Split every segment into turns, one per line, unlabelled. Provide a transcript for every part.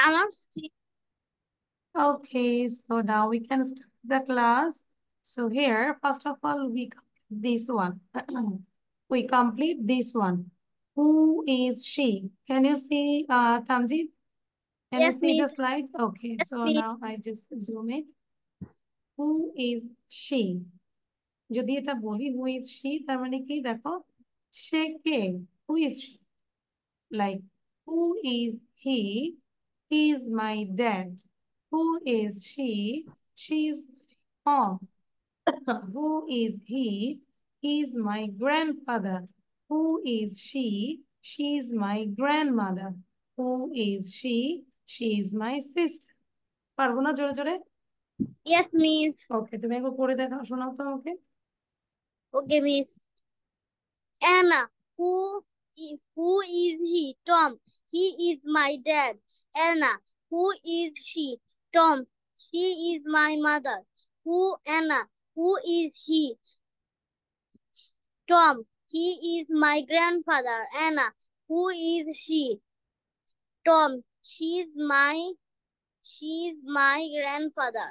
আমার
Okay, so now we can start the class. So here, first of all, we complete this one. We complete this one. Who is she? Can you see, Tamjid? Can you
yes
see the
miss
slide? Okay,
yes
so
miss
now I just zoom in. Who is she? যদি এটা বলি who is she তার মানে কি দেখো সে কে who is she like who is he is my dad who is she is mom who is he is my grandfather who is she is my grandmother who is she is my sister পারবো না জোরে জোরে
yes miss
ওকে তুমি একবার পড়ে দেখাও শোনাও তো আমাকে
okay miss Anna who is he Tom he is my dad Anna who is she Tom she is my mother Anna who is he Tom he is my grandfather Anna who is she Tom she's my grandfather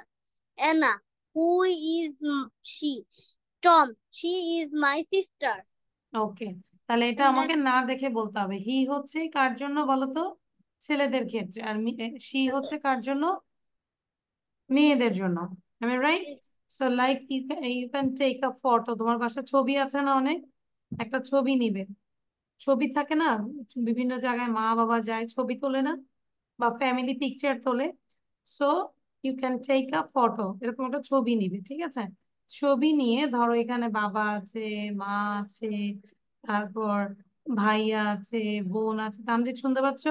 Anna who is she Tom she is my sister
ওকে তাহলে এটা
and then
আমাকে না দেখে বলতে হবে হি হচ্ছে কার জন্য বলো তো ছেলেদের ক্ষেত্রে আর শি হচ্ছে কার জন্য মেয়েদের জন্য আমি right so like you can take a photo তোমার বাসায় ছবি আছে না অনেক একটা ছবি নিবে ছবি থাকে না বিভিন্ন জায়গায় মা বাবা যায় ছবি তোলে না বা ফ্যামিলি পিকচার তোলে so you can take a photo এরকম একটা ছবি নিবে ঠিক আছে ছবি নিয়ে ধরো এখানে বাবা আছে মা আছে তারপর ভাইয়া আছে বোন আছে তামজিৎ শুনতে পাচ্ছ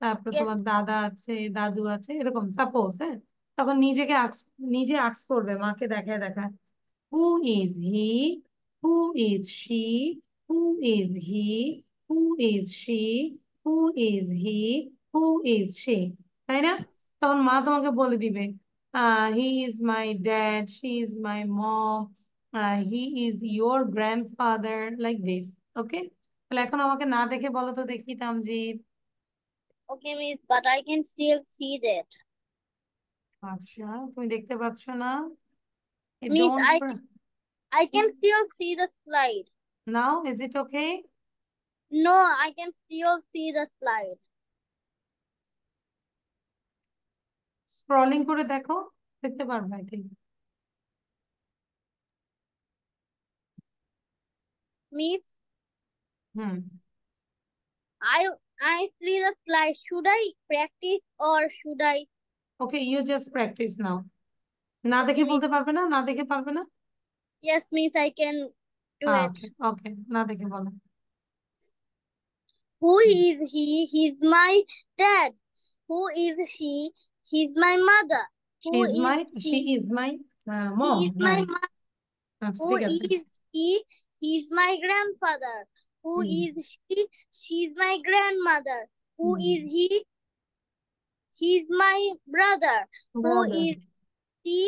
তারপর তোমার
yes
দাদা আছে দাদু আছে এরকম সাপোজ হ্যাঁ তখন নিজে আক্স করবে মাকে দেখায় দেখায় who is he who is she who is he who is she who is he who is she তাই না তখন মা তোমাকে বলে দিবে he is my dad she is my mom he is your grandfather like this okay তাহলে এখন আমাকে না দেখে বলো তো দেখি Tamjit
okay miss but I can still see that
আচ্ছা তুমি দেখতে পাচ্ছ না
miss
don't
I can still see the slide
now is it okay
no I can still see the slide
scrolling করে দেখো দেখতে পারবে I think
miss
hmm
I I see the slide should I practice or should I
okay you just practice now না দেখে
okay miss
বলতে পারবে না না দেখে পারবে না
yes miss I can do it
ওকে ওকে না দেখে বলো
who is he he's my dad who is she he's my mother
she
who
is
is
my she
he
is my
he
mom
is
হ্যাঁ
my mother
আচ্ছা
who
ঠিক আছে
is he he's my grandfather who
hmm
is she's my grandmother who
hmm
is he's my brother who
brother
is she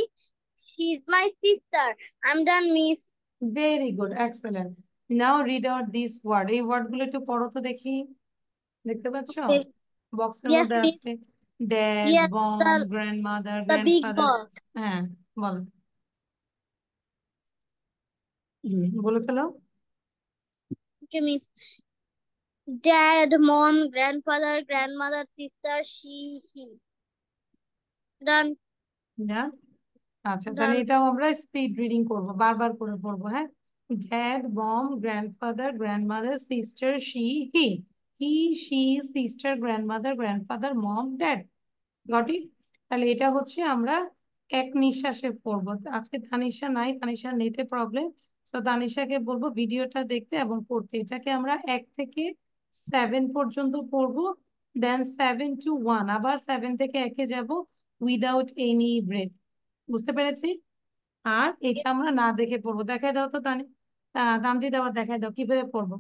she's my sister I'm done miss
very good excellent now read out this word এই word গুলো একটু পড়ো তো দেখি দেখতে পাচ্ছ
okay
বক্সের
yes
মধ্যে
miss
আছে dad
yes
mom grandmother
the big
grandfather
box
হ্যাঁ বলো বলে ফেলো
okay miss dad mom grandfather grandmother sister she he done
না আচ্ছা তাহলে
done
এটাও আমরা স্পিড রিডিং করব বারবার করে পড়বো হ্যাঁ dad mom grandfather grandmother sister he she sister grandmother grandfather mom dad got it তাহলে এটা হচ্ছে আমরা এক নিঃশ্বাসে পড়বো আজকে তানিশা নাই তানিশা নেটে প্রবলেম তো তানিশাকে বলবো ভিডিওটা দেখতে এবং পড়তে এটাকে আমরা 1 থেকে 7 পর্যন্ত পড়বো দেন 7 to 1 আবার 7 থেকে 1-এ যাব উইদাউট এনি ব্রেথ বুঝতে পেরেছি আর এটা আমরা না দেখে পড়বো দেখাই দাও তো তামজিদ আবার দেখাই দাও কিভাবে পড়বো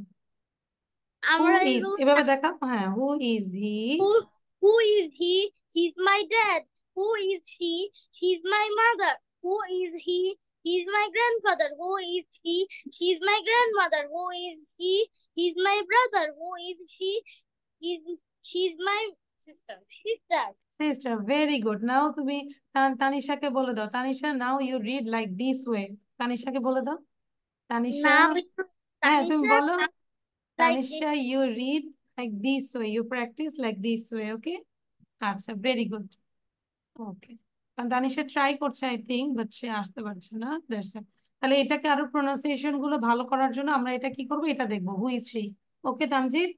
হু
আমরা
ইজ
এগুলো
এভাবে দেখাও হ্যাঁ হু is he
who is he he's my dad who is she's my mother who is he's my grandfather who is she's my grandmother who is he's my brother who is she's my sister.
Sister, very good. Now তুমি তানিশাকে বলে দাও। Tanisha, now you read like this way. তানিশাকে বলে দাও। Tanisha,
Now
হ্যাঁ তুমি
Tanisha
বলো।
like
Tanisha,
this.
you read like this way. You practice like this way, okay? আচ্ছা, very good. Okay. কারণ তানিশা ট্রাই করছে আই থিঙ্ক, বাট সে আসতে পারছে না। তাহলে এটাকে আরো প্রোনাউন্সিয়েশন গুলো ভালো করার জন্য আমরা এটা কি করবো, এটা দেখবো, হু ইজ শি। ওকে তানজিৎ,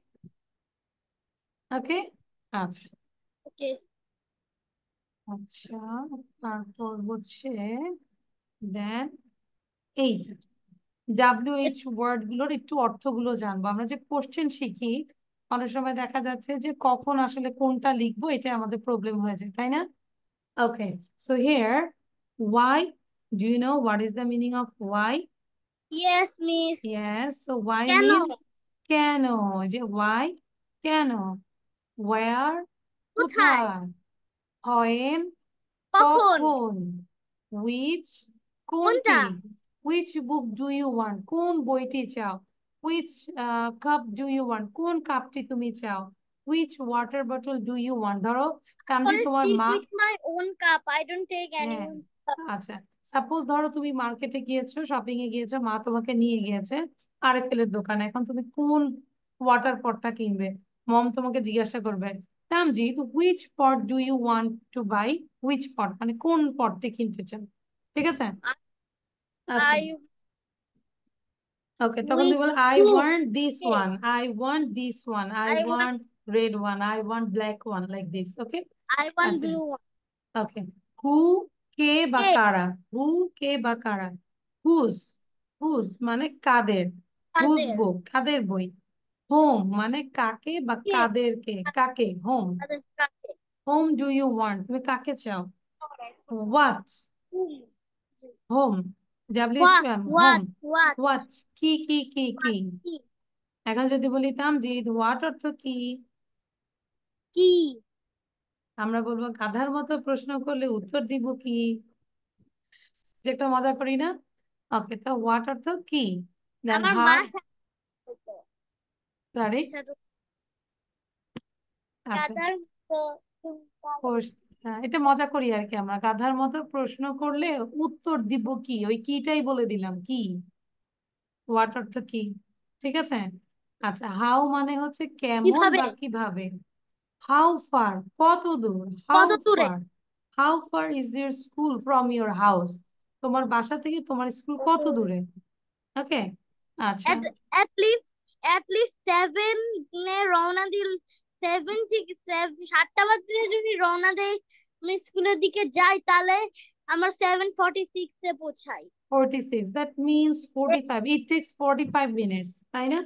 ওকে। আচ্ছা
Okay.
আচ্ছা, তারপর হচ্ছে দেন এইটা WH ওয়ার্ড গুলোর একটু অর্থগুলো জানবো। আমরা যে কোশ্চেন শিখি অনেক সময় দেখা যাচ্ছে যে কখন আসলে কোনটা লিখবো এটা আমাদের প্রবলেম হয়ে যায়, তাই না? Okay, so here, why? Do you know what is the meaning of why?
Yes, Miss.
Yes, so why
কেন?
means কেন, যে why, কেন, where,
কোথায়?
কোথায়, when,
কখন?
কখন, which,
কোনটা?
কোনটি, which book do you want, কোন বইটি চাও, which cup do you want, কোন কাপটি তুমি চাও, which water bottle do you want। ধরো কামজি
Always
তোমার
stick
মা,
with my own cup. I don't take
হ্যাঁ
anyone's cup.
আচ্ছা, সাপোজ ধরো তুমি মার্কেটে গিয়েছো, শপিং এ গিয়েছো, মা তোমাকে নিয়ে গিয়েছে আরএফএল দোকানে, এখন তুমি কোন ওয়াটার পটটা কিনবে, মম তোমাকে জিজ্ঞাসা করবে Tamjit which pot do you want to buy, which pot মানে কোন পটটি কিনতে চান, ঠিক আছে? ওকে,
I
ওকে, তখন
with
তুমি বলো I
who?
Want this
Okay.
One, I want this one, I
I want
want red one, I want black one, like this, okay.
I want
আচ্ছা,
blue one.
ওকে, হু, কে বা
Hey,
কারা, হু, কে বা কারা, হুজ, হুজ মানে কাদের, whose
কাদের?
বুক কাদের বই, home মানে কাকে বা
কে?
কাদেরকে, কাকে, হোম,
কাদের কাকে?
হোম ডু ইউ ওয়ান্ট তুমি কাকে চাও, what,
Whom?
Home,
What?
WHM, home,
What? What?
What, কি কি কি কি।
কি?
এখন যদি বলিতাম যে হোয়াট অর্থ কি,
কি?
আমরা বলবো গাধার মতো প্রশ্ন করলে উত্তর দিব কি, যে একটা মজা করি না। ওকে, তো হোয়াট অর্থ কি, দেন
আমার মা
হাউ,
সাথে
সরি,
ছোট
আচ্ছা,
কাদার তো
এটা মজা করি আর কি, আমরা গাধার মতো প্রশ্ন করলে উত্তর দিব কি, ওই কিটাই বলে দিলাম কি, হোয়াট অর্থ কি, ঠিক আছে। আচ্ছা, হাউ মানে হচ্ছে কেমন
কিভাবে?
বা কিভাবে, হাউ ফার কত দূর, হাউ
কত দূরে?
Far, how far is your school from your house, তোমার বাসা থেকে তোমার স্কুল কত দূরে, ওকে। আচ্ছা,
at at least at least 7 এ রওনা দিল 7 থেকে 7টা বাজে যদি রওনা দেই আমি স্কুলের দিকে যাই তাহলে আমার 7:46 এ পৌঁছাই
46, that means 45, it takes 45 minutes, তাই না?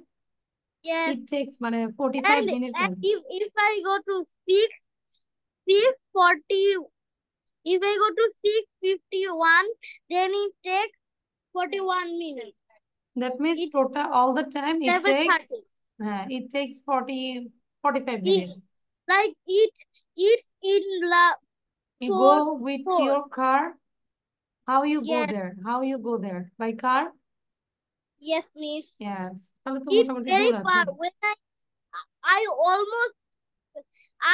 yes
it takes মানে 45 minutes
and
লাগে।
if I go to 6:40 if I go to 6:51 then it takes 41 minutes
That means
it
total all the time it takes,
7:30
it takes 45
it
minutes.
like it's in la
You
4
go with
4
your car. How you go
yes
there? How you go there? By car?
yes miss
Yes. তাহলে তো
it's
মোটামুটি
very
দূর আছে।
far when I almost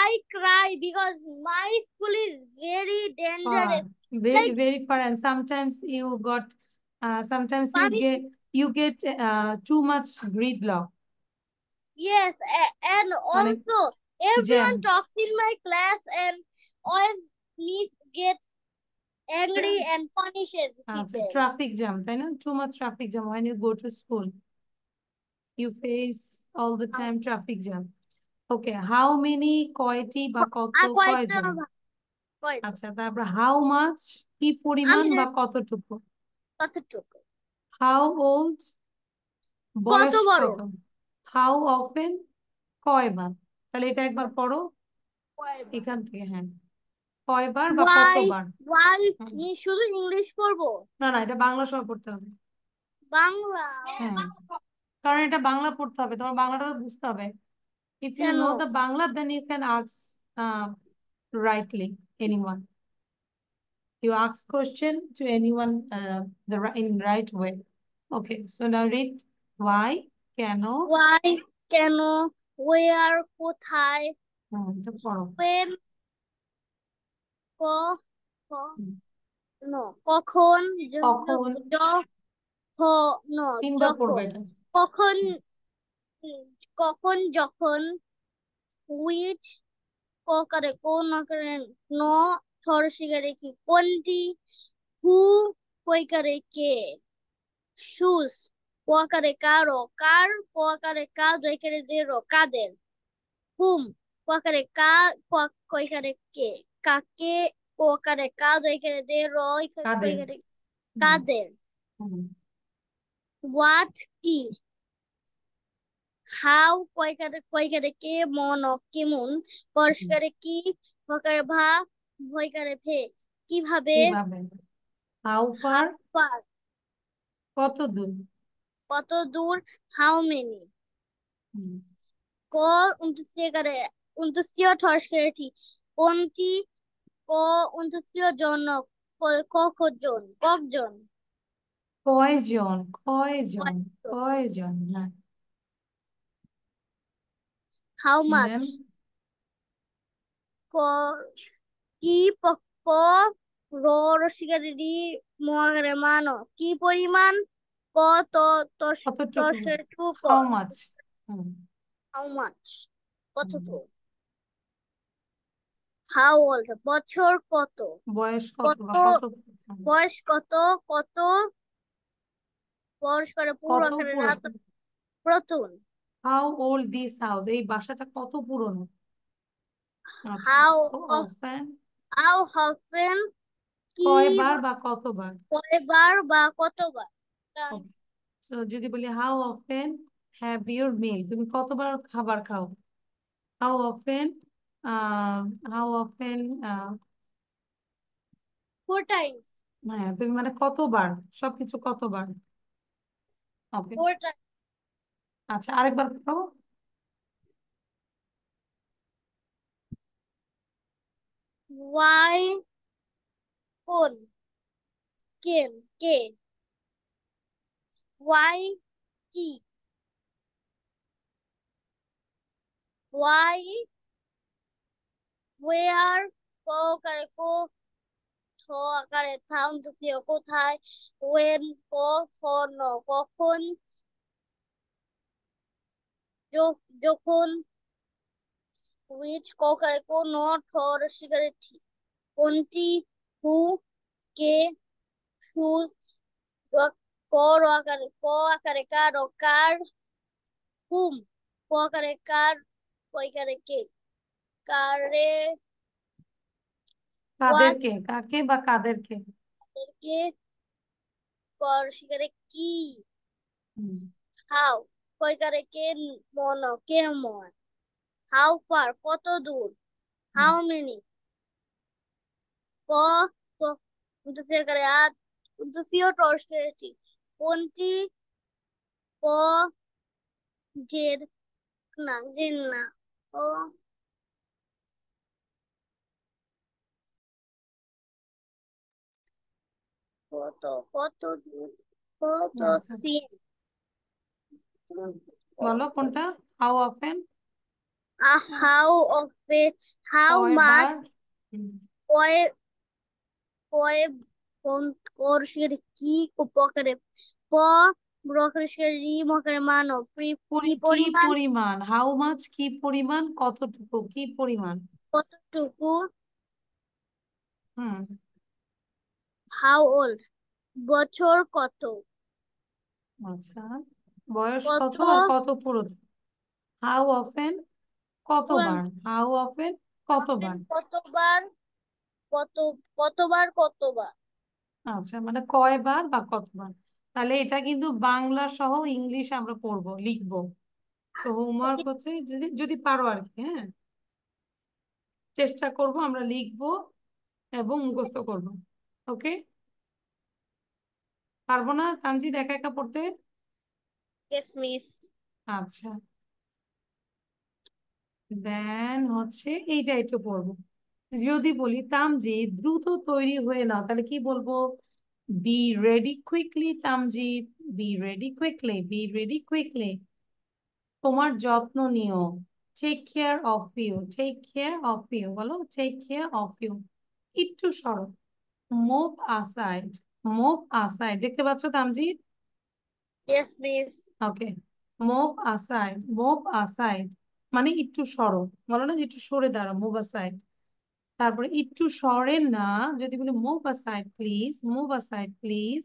I cry because my school is very
Far.
dangerous
Very,
like
very far. And sometimes you got, sometimes
punish
you get too much gridlock.
yes and
মানে
also
jam.
everyone talks in my class and all miss get angry and punishes
আচ্ছা,
people
traffic jam, তাই না? Too much traffic jam when you go to school. You face all the time traffic jam. Okay, how many কয়টি বা কত,
কয়টা
কয়জন।
কয়টা
আচ্ছা, তারপর হাউ মাচ কি পরিমাণ
আমি
বা কতটুকু,
কতটুকু
হাউ ওল্ড
কত
বয়স
বড়
কত, হাউ অফেন কয়বার, তাহলে এটা একবার পড়ো এখান থেকে, হ্যাঁ, কয়বার বা
ওয়াই
কতবার।
ওয়াই
হুম,
শুধু ইংলিশ পড়বো
না না, এটা বাংলা সহ পড়তে হবে।
বাংলা
হ্যাঁ, কারণ এটা বাংলা পড়তে হবে, তোমার বাংলাটা তো বুঝতে হবে। If you
can
know the Bangla then you can ask rightly anyone. You ask question to anyone in right way. Okay, so now read why, কেন,
ওয়াই কেন ওয়ার কোথায়
এটা পড়ো।
when ক ক
হুম,
no কখন
কখন
no
তিনবার পড়বে
যখন
এটা।
কখন
হুম,
কখন যখন which করে কোন করে no সরসিগারে কি কোনটি who কই করে কে shoes ক করে কারো কার ক করে কা দই করে দেরো কাদের whom ক করে কা কই করে কে কাকে ক করে কা দই করে দেরো কই
কাদের।
করে
হুম,
কাদের
হুম,
what কি হাউ কই করে কে মন কেমন স্পর্শ
হুম।
করে কি ভয় ভা ভয় করে ভে কিভাবে
কিভাবে? হাউ ফার,
হাউ ফার
কত দূর।
কত দূর হাউ মেনি
হুম,
ক 29 করে 29 ঠস করে ঠিক কোনটি ক 29 জন কখন কজন
কয়জন, কয়জন,
কয়জন
কয়জন, হ্যাঁ।
হাউ মাচ
দেন
ক কি ক রসিকারি মহারে মানো কি পরিমাণ কত
কতটুকু,
দশটুকু
how much. Hmm,
how much কত
হুম।
তো হাউ ওল্ড বছর কত
বয়স কত
কত
বা কত, হুম,
বয়স কত কত বয়স করে পুরো
কত
আকারে রাত
পুরাতন।
Pratul
how old this house, এই বাসাটা কত পুরনো। আচ্ছা,
how
how often,
how often কি
কয়বার বা কতবার।
কয়বার বা কতবার Done.
ওকে, সো যদি বলি how often have your meal, তুমি কতবার খাবার খাও। How often, how often,
4 times
হ্যাঁ তুমি মানে কতবার, সবকিছু কতবার। ওকে,
4 times
আচ্ছা আরেকবার করো।
why কোন কেন কে why কি why where ক আকারে কো ঠ আকারে থাম তুকিও কোথায় when কখন কখন যখন which ক আকারে কোন ঠর শিকারে ঠিক কোনটি who কে whose ক র আকারে কার ও কার whom ক আকারে কার কই আকারে কে কারে what
কাদেরকে, কাকে বা কাদেরকে।
তাদেরকে কর শিকারে কি
হুম,
হাউ কই করে কে মন কেমন হাউ ফার কত দূর
হুম।
হাউ মেনি ক ক উদ্দেশ্য করে আজ উদ্দেশ্য টর্চ করেছি কোনটি ক জের না জের না ও কত কত দূর কত
আচ্ছা,
সিন
বলো কোনটা। How often,
how often how much
কয়বার। হুম,
কয় কয় কোন কোর শিকারে কি পকরে প ব্রকরে শিকারে রি মকরে মানো কি
কি
পরিমাণ
পরিমাণ, হাউ মাছ কি পরিমাণ, কতটুকু কি পরিমাণ।
কতটুকু
হুম,
হাউ ওল্ড বছর কত
আচ্ছা, বয়স
কত
কত আর কত পুরনো। হাউ অফেন
পুরান
কতবার, হাউ অফেন
often
কতবার।
কতবার কত কতবার
আচ্ছা মানে কয়বার বা কতবার। তাহলে এটা কিন্তু বাংলা সহ ইংলিশ আমরা পড়বো লিখবো। তো হোমওয়ার্ক হচ্ছে যদি যদি পারো আর কি, হ্যাঁ চেষ্টা করব আমরা লিখবো এবং মুখস্থ করব। ওকে, পারবো না তানজিদ একা একা পড়তে।
yes miss
আচ্ছা, দেন হচ্ছে এইটা একটু পড়বো। যদি বলি তামজিদ দ্রুত তৈরি হয়ে নাও, তাহলে কি বলবো। Be ready quickly Tamjid, be ready quickly, be ready quickly. তোমার যত্ন নিও, take care of you, take care of you, বলো টেক কেয়ার অফ ইউ। একটু সরো, মুভ আসাইড, মুভ আসাইড, দেখতে পাচ্ছ Tamjid?
Yes, miss.
Okay, move aside, move aside মানে একটু সরো, বলো না যে একটু সরে দাঁড়াও, মুভ আসাইড। তারপরে একটু সরেন না, যদি বলি move aside please, move aside please,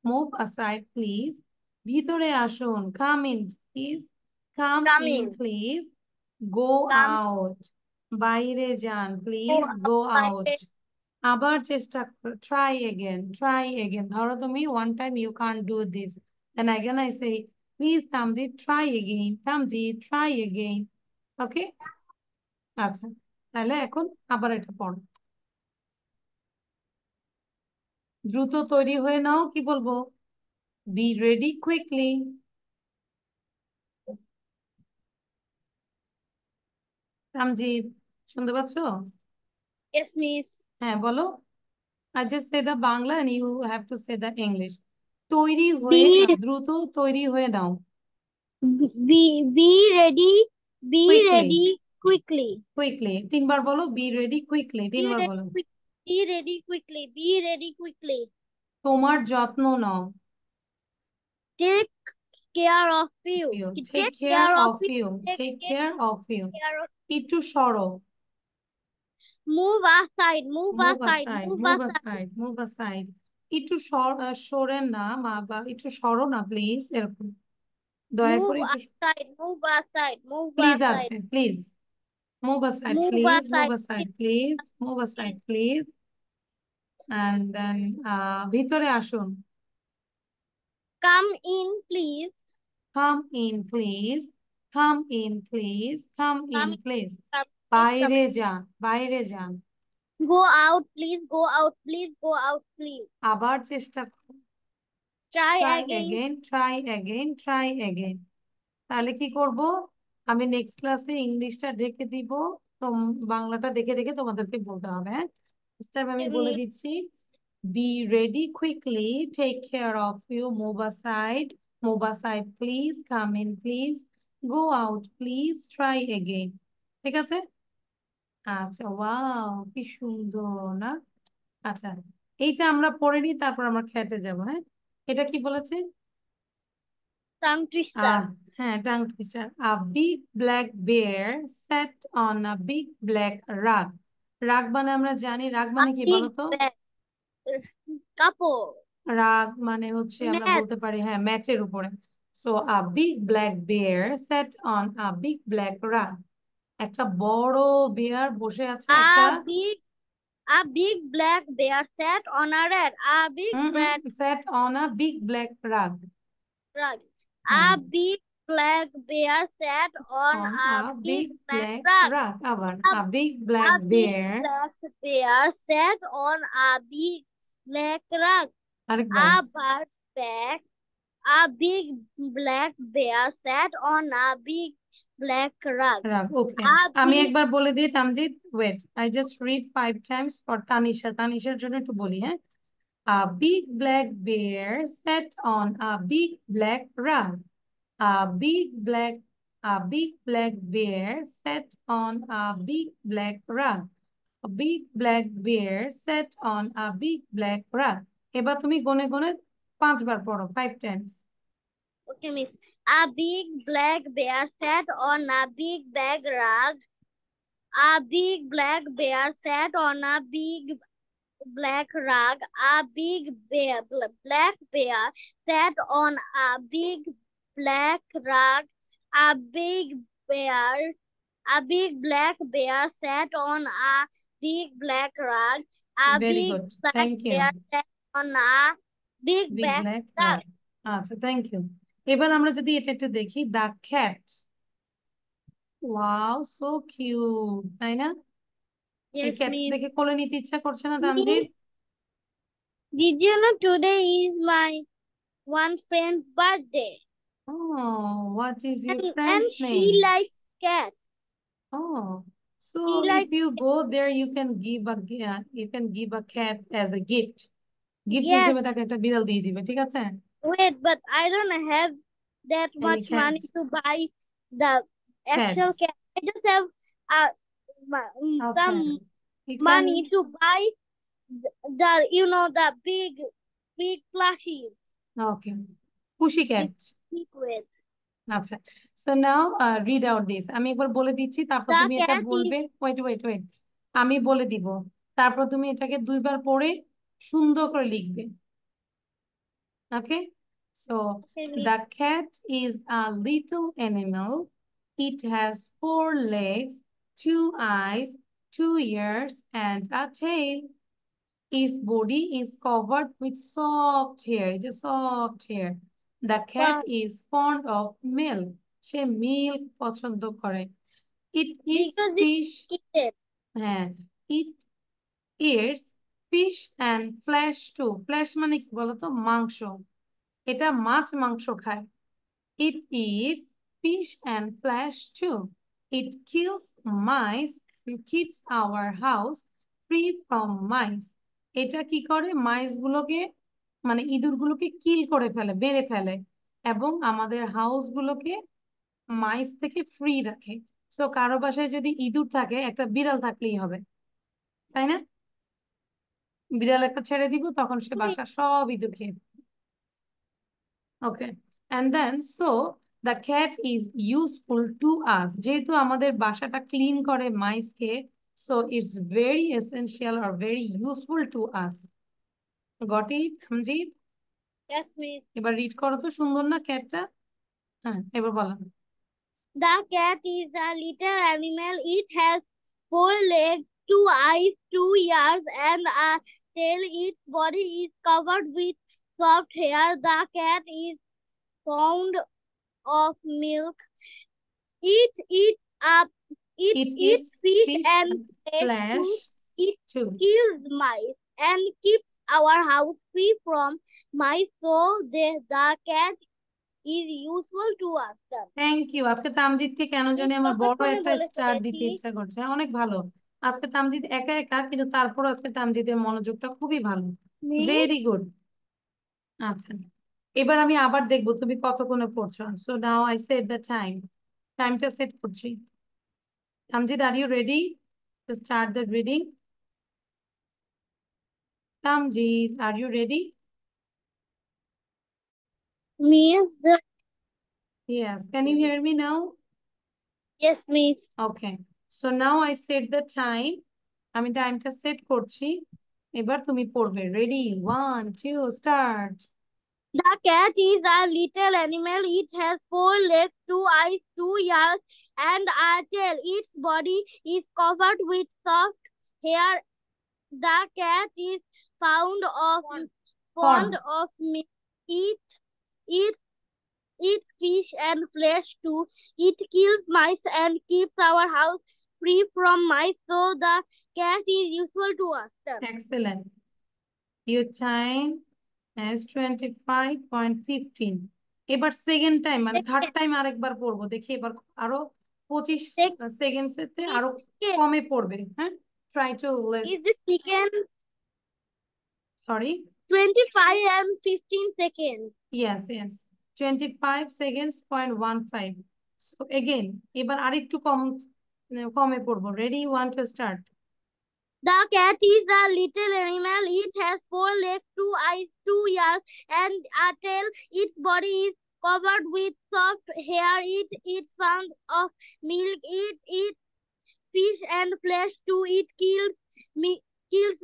move aside please. ভিতরে আসুন, come in please, come
Come
in
in.
Please. Go
Come.
Out, বাইরে যান
Go
please, go out.
outside.
আবার চেষ্টা করো, ট্রাই এগেন, ট্রাই এগেন। ধরো তুমি one time you can't do this, and again I say please Tamjid try again, Tamjid try again. ওকে, আচ্ছা, তাহলে এখন আবার এটা পড়ো, দ্রুত তৈরি হয়ে নাও, কি বলবো? Be ready quickly. তামজিদ, শুনতে পাচ্ছো?
Yes, miss.
হ্যাঁ বলো। I just say the Bangla and you have to say the English. তৈরি হয়ে
Be
দ্রুত তৈরি হয়ে নাও,
be ready. Be
quickly,
ready quickly.
Quickly, তিনবার বলো, বি রেডি কুইকলি,
Be
তিনবার
ready
বলো।
quick. Be ready quickly. Be ready quickly.
তোমার যত্ন নাও,
Take care of you.
you take
Take
care
care of
of
you.
you,
Take
take care of you.
care of.
একটু সরো,
Move aside. Move
move
aside.
aside,
Move
move
aside.
aside, move aside. একটু সরেন না, বা একটু সরো না please, এরকম দয়া
Move
করে একটু।
aside. Move aside. Move
please
aside.
আছে, please, move aside
Move
please, move
aside.
aside please, move aside please. And then ভিতরে আসুন,
Come in, please.
come in please, come in please, come in
Come,
please.
come, please come.
বাইরে যান, বাইরে যান।
Go out, please. Go out, please. Go out, please.
আবার চেষ্টা করুন,
Try
try
again.
again, try again, try again. তাহলে কি করব, আমি নেক্সট ক্লাসে ইংলিশটা ঢেকে দিব, তো বাংলাটা দেখে দেখে তোমাদেরকে বলতে হবে, হ্যাঁ? This time আমি বলে
Miss.
দিচ্ছি, be ready quickly, take care of you, move aside please, come in please, go out please, try again. ঠিক আছে? আচ্ছা, ওয়াও কি সুন্দর না? আচ্ছা, এইটা আমরা পড়ে নিই, তারপর আমরা খেতে যাব, হ্যাঁ? এটা কি বলেছে?
Tongue
আহ
twister.
হ্যাঁ, tongue twister. A big black bear sat on a big black rug. রাগ মানে আমরা জানি, রাগ
A
মানে কি বলো
big
তো?
bag. Couple.
রাগ মানে হচ্ছে আমরা
Mat.
বলতে পারি, হ্যাঁ, ম্যাটের উপরে। So a big black bear sat on a big black rug. একটা বড় বেয়ার বসে আছে একটা,
A big, a big black bear sat on a red. A big black
sat on a big black rug.
rug.
Hmm,
A big black bear sat on
on
a
a
big
big
black
black
rug.
rug. আবার
A,
a big black
a big
bear,
black bear sat on a big black rug.
আরেকবার,
A bird back. A big black bear sat on a big black rug.
রাগ, ওকে।
A
আমি
big
একবার বলে দিই Tamjid, wait, I just read 5 times for Tanisha, তানিশার জন্য একটু বলি, হ্যাঁ? A big black bear sat on a big black rug. A big black a big black bear sat on a big black rug. A big black bear sat on a big black rug. এবার তুমি গনে গনে 5বার পড়ো, 5 Times.
okay, miss. A big black bear sat on a big black rug. A big black bear sat on a big black rug. A big black bear sat on a big black rug. A big bear, a big black bear sat on a big black rug. A
very
big
good,
black
thank you.
bear sat on a big
big
black
black
rug.
Rug, আচ্ছা, thank you. এবার আমরা যদি এটা একটু দেখি, the খ্যাট, wow so cute, তাই না? এই
Yes,
ক্যাট
miss.
দেখে কোলে নিতে ইচ্ছা করছে না Tanjid?
Miss, did you know today is my one friend's birthday?
Oh, what is your
And
friend's
she
name?
likes cat.
Oh, so
She
if
likes
you go there, you can give a cat as a gift. Gift হিসেবে
yes.
তাকে একটা বিড়াল দিয়ে দিবে, ঠিক আছে?
Wait, but I don't have that
Any
much
cat,
money to buy the
cat.
actual cat. I just have some
Okay. You
money
can,
to buy the big plushies
okay. Pussycat.
with secret.
আচ্ছা, so now read out this. আমি একবার বলে দিচ্ছি, তারপর
The
তুমি এটা
cat is
বলবে। Wait wait wait, আমি বলে দিব, তারপর তুমি এটাকে দুইবার পড়ে সুন্দর করে লিখবে। Okay, so
okay,
the
miss.
cat is a little animal, it has 4 legs, 2 eyes, 2 ears and a tail. Its body is covered with soft hair. It is soft hair. The cat
But
is fond of milk. Say milk পছন্দ করে। It eats
because it's
fish.
kitten.
হ্যাঁ, it eats fish and flesh too. Flesh মানে কি বলতো? মাংস। এটা মাছ মাংস খায়। It eats fish and flesh too. It kills mice and keeps our house free from mice. এটা কি করে? মাইস গুলোকে মানে ইঁদুর গুলোকে কিল করে ফেলে, মেরে ফেলে, এবং আমাদের হাউস গুলোকে মাইস থেকে ফ্রি রাখে। সো কারো বাসায় যদি ইঁদুর থাকে, একটা বিড়াল থাকলেই হবে, তাই না? বিড়াল একটা ছেড়ে দিব, তখন সে
Miss,
বাসা সব ইঁদুর খেয়ে। ওকে, and then so the cat is useful to us. যেহেতু আমাদের বাসাটা ক্লিন করে মাইসকে, so it's very essential or very useful to us. Got it, Hamjit?
yes, miss.
এবার রিড করো তো, সুন্দর না ক্যাটটা? হ্যাঁ, এবার বলো।
The cat is a little animal. It has 4 legs, 2 eyes, 2 ears, and a tail. Its body is covered with soft hair. The cat is fond of milk. It eats up. It
It
eats
eats
fish
fish
and
and
flesh too.
flesh
It
too.
kills mice and keeps our house free from mice. So the cat is useful to us.
Thank you. আজকে তামজিদকে কেন জানি
miss
আমার বড়
কতক্ষণে
একটা
বলে
star
ফেলেছি।
দিতে ইচ্ছা করছে। অনেক ভালো। আজকে তামজিদ একা একা, কিন্তু তারপর আজকে তামজিদের মনোযোগটা খুবই ভালো।
Miss
very good. আচ্ছা, এবার আমি আবার দেখবো তুমি কতক্ষণে পড়ছো। So now I set the time. টাইমটা সেট করছি। Tamjid, are you ready to start the reading? Tamjid, are you ready?
Miss
Yes, can you hear me now?
yes miss.
Okay, so now I set the time. আমি টাইমটা সেট করছি, এবার তুমি পড়বে। Ready, 1 2 start.
The cat is a little animal. It has 4 legs, 2 eyes, 2 ears, and a tail. Its body is covered with soft hair. The cat is fond
fond.
of meat. It eats eats fish and flesh too. It kills mice and keeps our house free from mice. So the cat is useful to us.
Excellent. Your time is 25.15. এবার second time মানে third
Second,
time আরেকবার পড়বো, দেখি এবার আরো 25
sec-
seconds এতে আরো
second.
কমে পড়বে। হ্যাঁ, try to less.
Is the second
sorry,
25 and 15 seconds?
Yes yes, 25 seconds 0.15। So again এবার আরেকটু কমে পড়বো। Ready, 1 2 start.
The cat is a little animal. It has 4 legs, 2 eyes, 2 ears, and a tail. Its body is covered with soft hair. It eats fond of milk. It eats fish and flesh too. It kills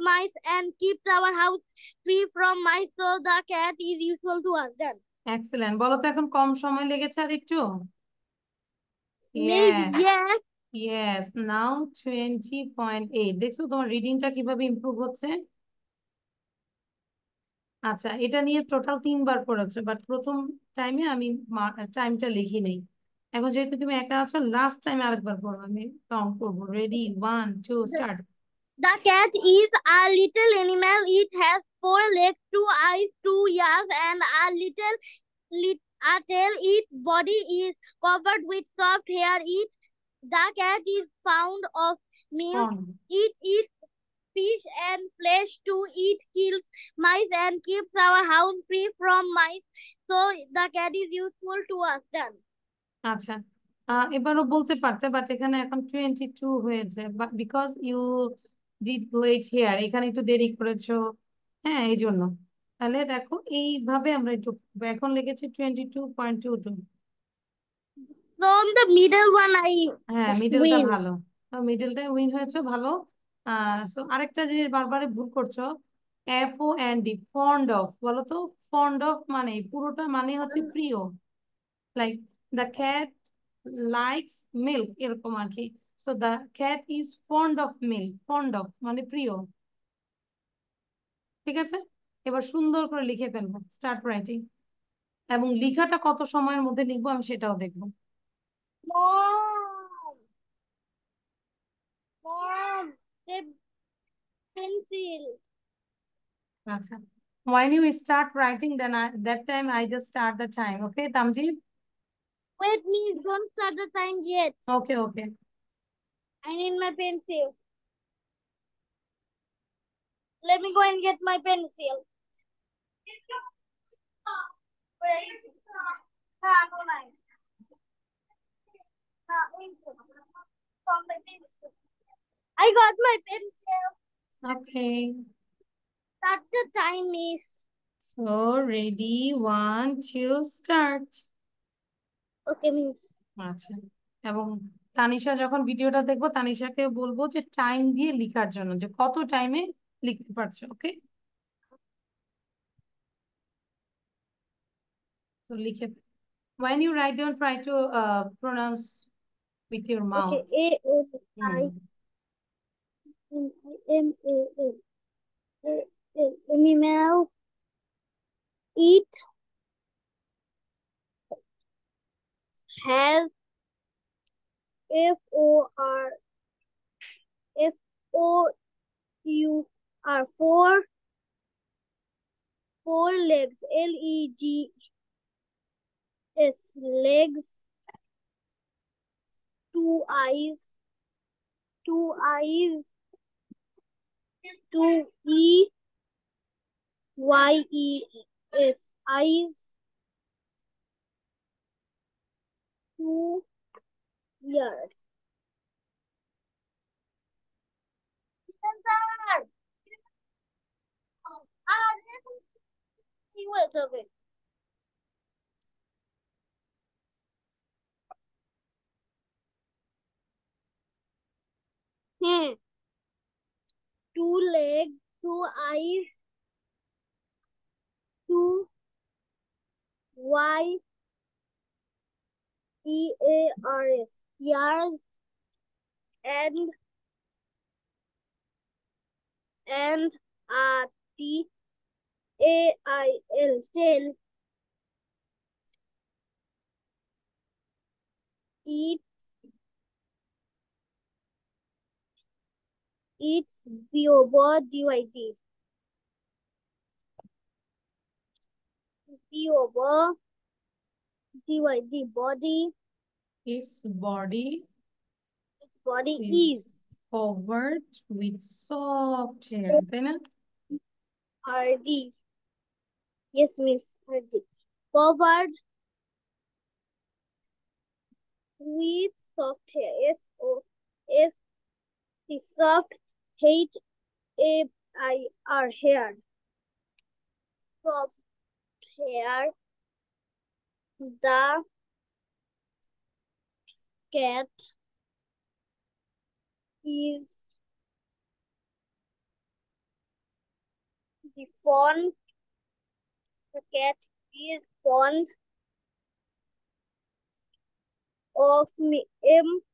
mice and keeps our house free from mice. So the cat is useful to us. Done.
Excellent. বলো তো এখন কম সময় লেগেছে আর একটু?
Maybe
yes
yes.
Yes, নাও 20.8। দেখছো তোমার রিডিংটা কিভাবে ইমপ্রুভ হচ্ছে? আচ্ছা, এটা নিয়ে টোটাল 3বার পড়েছো, বাট প্রথম টাইমে আমি টাইমটা লিখি নেই। এখন যেহেতু তুমি একা আছো, লাস্ট টাইম আরেকবার পড়বো, আমি কাউন্ট করবো। Ready, 1 2
The,
start.
the cat is a little animal. It has 4 legs, 2 eyes, 2 ears, and a tail. Its body is covered with soft hair. The cat is fond of milk. It eats fish and flesh too. It kills mice and keeps our house free from mice. So the cat is useful to us. Done.
আচ্ছা, এবারও বলতে পারতে, but এখানে এখন 22 হয়েছে, because you did late here, এখানে একটু দেরি করেছো। হ্যাঁ, এই জন্য। তাহলে দেখো এইভাবে আমরা একটু, এখন লেগেছে 22.22।
So on the middle one, I
হ্যাঁ, মিডলটা
win.
ভালো। মিডলটাই উইন হয়েছে, ভালো। সো আরেকটা জিনিস বারবারই ভুল করছো। FOND, ফন্ড অফ বলো তো। ফন্ড অফ মানে পুরোটা মানে হচ্ছে প্রিয়, like the cat likes milk, এরকম আর কি। So the cat is fond of milk, fond of মানে প্রিয়। ঠিক আছে, এবার সুন্দর করে লিখে ফেলবো, স্টার্ট রাইটিং। এবং লিখাটা কত সময়ের মধ্যে লিখবো আমি সেটাও দেখবো।
Mom, mom, the pencil.
আচ্ছা, when you start writing, then that time I just start the time. Okay, Tamjid?
Wait, me, don't start the time yet.
Okay, okay.
I need my pencil. Let me go and get my pencil. Where is it? No, no. From my pencil. I got my pencil.
Okay.
Start the time is.
So ready, 1, 2, start.
Okay, miss.
আচ্ছা, এবং তানিশা যখন ভিডিওটা দেখবো, তানিশাকে বলবো যে time দিয়ে লিখার জন্য, যে কত টাইমে লিখতে পারছো। ওকে, তো লিখে, when you write, don't try to pronounce with your
Okay,
mouth. Hmm.
Animal eat has F-O-R four legs, legs, two eyes, two eyes, two eyes, eyes, two ears. Hmm. Two legs, two eyes, two Years, ears, and and Tail, tail. Eat Eats BOBO DYD body.
Its body
Body
is
is
covered with soft hair, তাই না?
RD. Yes, miss RD. Covered with soft hair. S the soft HAIR hair. Soft hair. The cat is fond. The cat is fond of MILK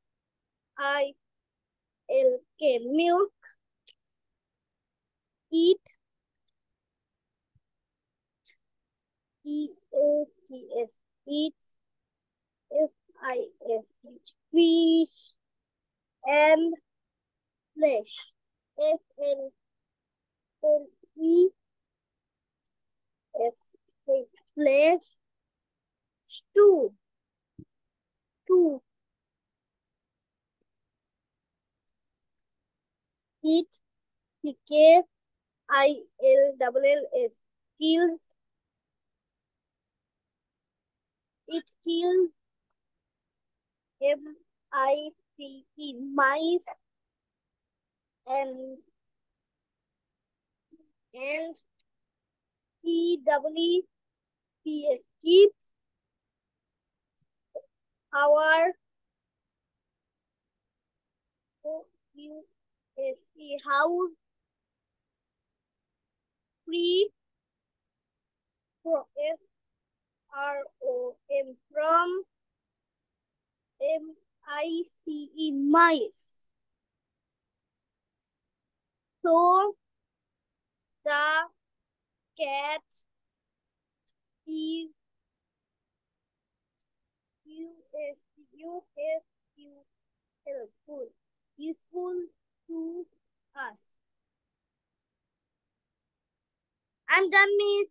milk. Eat EATS. Eats FISH. Fish and flesh. FLLEF. Flesh. Stew. Two. Eat. KILLS. Kills. It kills M-I-C-E, mice, and Keeps, keeps our O-U-S-E, house free from F-R-O-M, from M-I-C-E, mice. So the cat is useful to us. I'm done, Miss.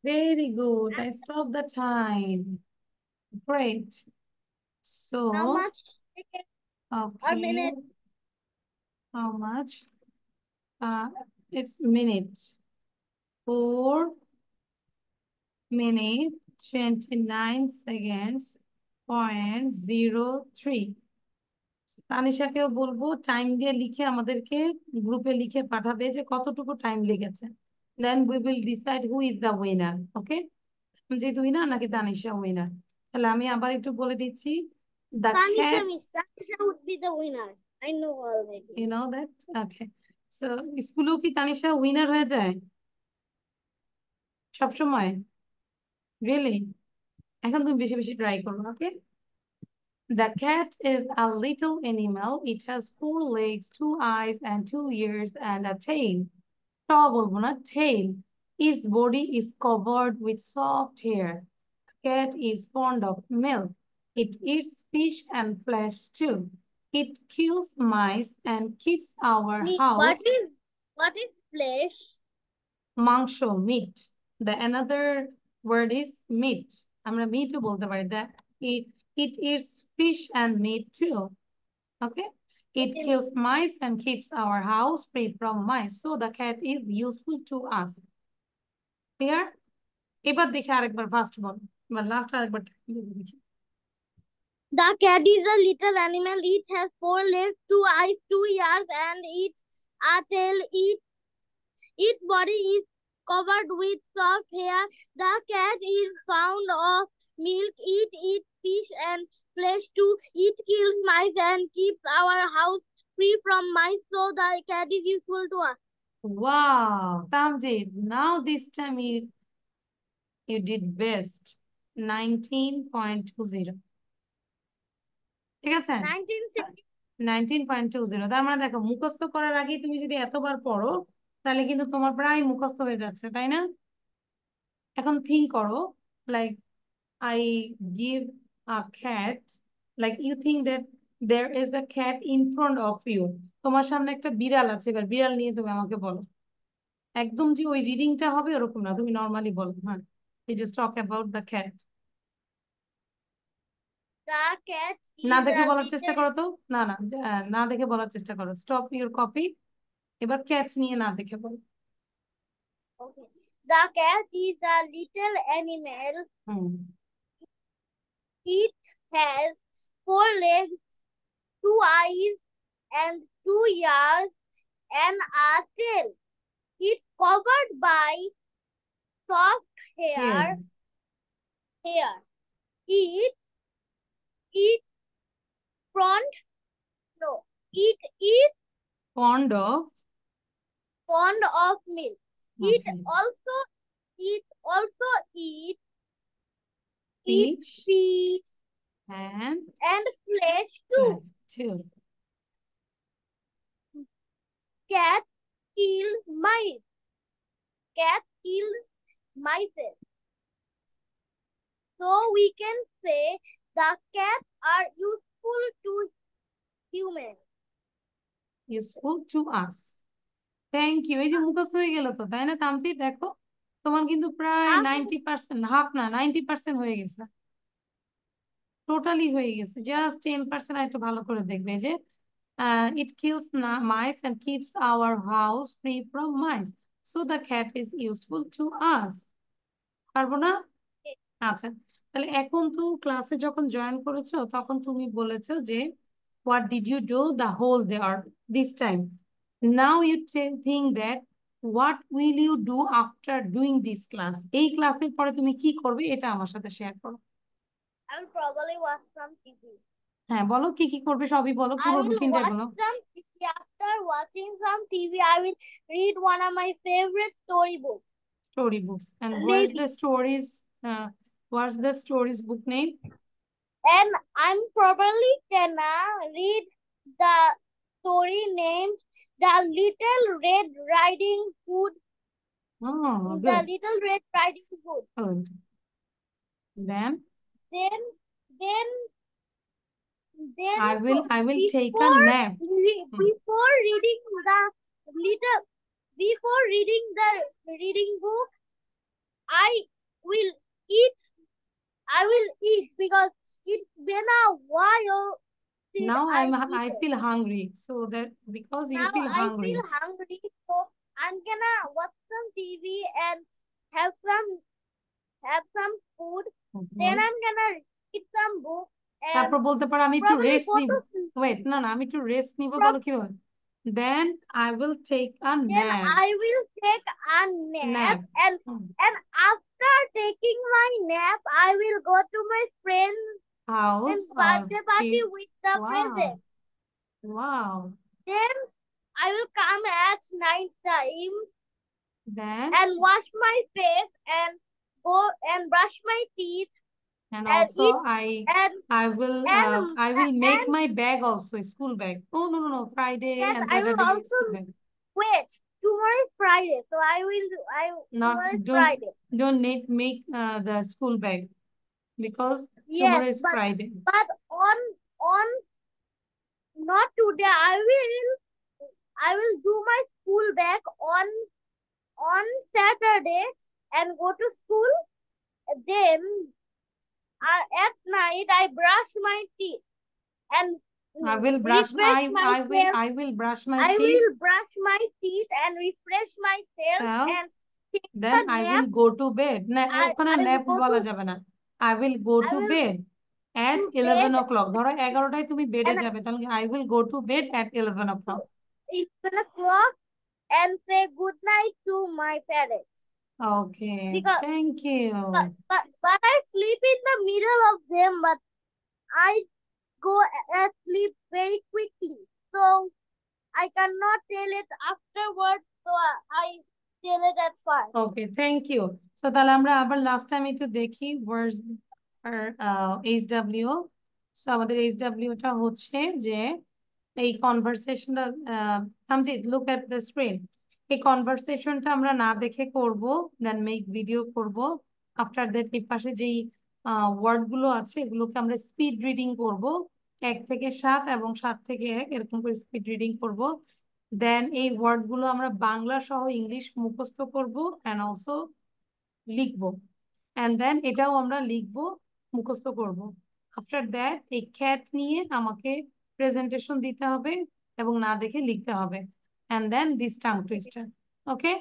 Very good. I stopped the time. Great.
How
So,
much second or
okay,
minute?
how much? Uh, it's minutes. 4 minutes, 29 seconds, 0.03. তানিশাকেও বলবো time দিয়ে লিখে আমাদেরকে গ্রুপে লিখে পাঠাবে যে কতটুকু time লেগেছে। Then we will decide who is the winner. Okay, যেহেতু উইনার নাকি তানিশা উইনার, তাহলে আমি আবার একটু বলে দিচ্ছি। The
Tanisha,
cat,
Miss. Tanisha would be the winner. I know already.
you know that? Okay. So স্কুলেও কি তানিশা উইনার হয়ে যায় সবসময়? রিয়েলি? এখন তুমি বেশি বেশি ট্রাই করো। ওকে, the cat is a little animal. It has 4 legs, 2 eyes, and 2 ears, and a tail. বলবো না, tail. Its body is covered with soft hair. Cat is fond of milk. It eats fish and flesh too. It kills mice and keeps our
Miss,
house.
what is flesh?
মাংস, meat. The another word is meat. আমরা meat ও বলতে পারি। That it eats fish and meat too. Okay. It
Okay, Miss.
kills mice and keeps our house free from mice. So the cat is useful to us. Clear? এবার দেখি আরেকবার fast বল, এবার last আরেকবার দেখি।
The cat is a little animal. It has 4 legs, 2 eyes, 2 ears, and a tail. Its body is covered with soft hair. The cat is fond of milk. It eats fish and flesh too. It kills mice and keeps our house free from mice. So the cat is useful to us.
Wow, Tamjid, now this time you did best. 19.20. ঠিক আছে? 19.20। তার মানে দেখো, মুখস্থ করার আগে তুমি যদি এতবার পড়ো তাহলে কিন্তু তোমার প্রায় মুখস্থ হয়ে যাচ্ছে, তাই না? এখন থিঙ্ক করো, like I give a cat, like you think that there is a cat in front of you. তোমার সামনে একটা বিড়াল আছে, এবার বিড়াল নিয়ে তুমি আমাকে বলো। একদম যে ওই রিডিংটা হবে ওরকম না, তুমি নর্মালি বলো। হ্যাঁ, we just talk about the cat.
The cat
না
is
দেখে
a
বলার চেষ্টা
little
করো তো। না না, না দেখে বলার চেষ্টা করো। Stop your copy. এবার ক্যাচ নিয়ে না দেখে বলো।
okay. The cat is a little animal.
Hmm,
It has 4 legs, 2 eyes, and 2 ears, and a tail. It's covered by soft
here,
hair. It eats front no. It eats
fond of,
fond of milk. It
okay,
also eats
fish
fish
and
and flesh
flat
too.
too.
Cat kill mice. Cat kill mice. So we can say the cats are useful to humans.
Useful to us. Thank you. এই যে মুখস্থ হয়ে গেল তো, তাই না তামসি? দেখো তোমার কিন্তু প্রায়
Half
90%, হাফ না 90% হয়ে গেছে, টোটালি হয়ে গেছে। জাস্ট 10% একটু ভালো করে দেখবে যে it kills mice and keeps our house free from mice. So the cat is useful to us. পারবো না? আচ্ছা, তাহলে এখন তো ক্লাসে যখন জয়েন করেছো তখন তুমি বলেছো যে what did you do the whole day or this time. Now you think that what will you do after doing this class. এই ক্লাসের পরে তুমি কি করবে এটা আমার সাথে শেয়ার করো।
I will probably watch some TV.
হ্যাঁ বলো কি কি করবে সবই বলো,
I
পুরো
will
রুটিনটাই
watch
বলো।
some TV. After watching some TV, I will read one of my favorite storybooks.
Story books. And
Maybe.
what's the stories book name?
And I'm probably gonna read the story named The Little Red Riding Hood.
Oh,
The
good.
Little Red Riding Hood.
Good. Then
Then
I will take a
before
nap.
before reading the reading book, I will eat. I will eat because it's been a while since
Now
I
I
eaten.
feel hungry, so that because you
Now
feel
I
hungry.
feel hungry, so I'm gonna watch some TV and have some food. Then I'm gonna read some book and
তারপর বলতে পারো আমি একটু
probably
rest
go
নিব।
to sleep.
Wait, না না আমি একটু রেস্ট নিব, বলো কি বল। Then I will take a
Then
nap.
I will take a nap. And after taking my nap, I will go to my friend's
House
birthday party
give-
with the
wow.
present.
Wow.
Then I will come at night time
Then
and wash my face and go and brush my teeth
and
and
also
eat and
I will make my bag also, school bag. Oh no, Friday
yes,
and
I will
Saturday
also
school bag.
wait. Tomorrow is Friday, so
Not
tomorrow is Friday.
don't need make the school bag because
Yes,
tomorrow is Friday.
but on not today. I will do my school bag on Saturday and go to school. Then at night I brush my teeth and
I will brush
refresh myself.
I will brush my
I
teeth.
will brush my teeth and refresh myself
Self.
and take
Then
a
I
nap.
will go to bed. না ওখানে
I
nap
will go
বলা
to
যাবে না। I will go
I
to
will
bed at
to
11
bed
o'clock. ধরো 11টায় তুমি বেডে
and
যাবে, তাহলে I will go to bed at 11 o'clock.
11 o'clock and say good night to my parents.
Okay,
Because
thank you.
but I sleep in the middle of them, but I go asleep very quickly. So I cannot tell it afterwards, so I tell it at first.
Okay, thank you. So তাহলে আমরা আবার last time একটু দেখি words আর HW. So আমাদের HW টা হচ্ছে যে এই কনভারসেশনটা সামজিৎ লুক এট দ্য স্ক্রিন। এই কনভারসেশনটা আমরা না দেখে করব, দেন মেক ভিডিও করব। আফটার দ্যাট এই পাশে যেই ওয়ার্ড গুলো আছে এগুলোকে আমরা স্পিড রিডিং করব, 1 থেকে 7 এবং 7 থেকে 1 এরকম করে স্পিড রিডিং করব। দেন এই ওয়ার্ড গুলো আমরা বাংলা সহ ইংলিশ মুখস্থ করব এন্ড অলসো লিখবো, এন্ড দেন এটাও আমরা লিখবো মুখস্থ করব। আফটার দ্যাট এই খ্যাট নিয়ে আমাকে প্রেজেন্টেশন দিতে হবে এবং না দেখে লিখতে হবে, and then this tongue twister. Okay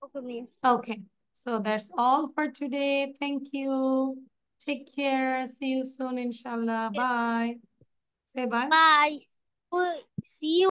Okay, miss.
Okay, so that's all for today. Thank you, take care, see you soon inshallah. Bye, say bye.
Bye. See you.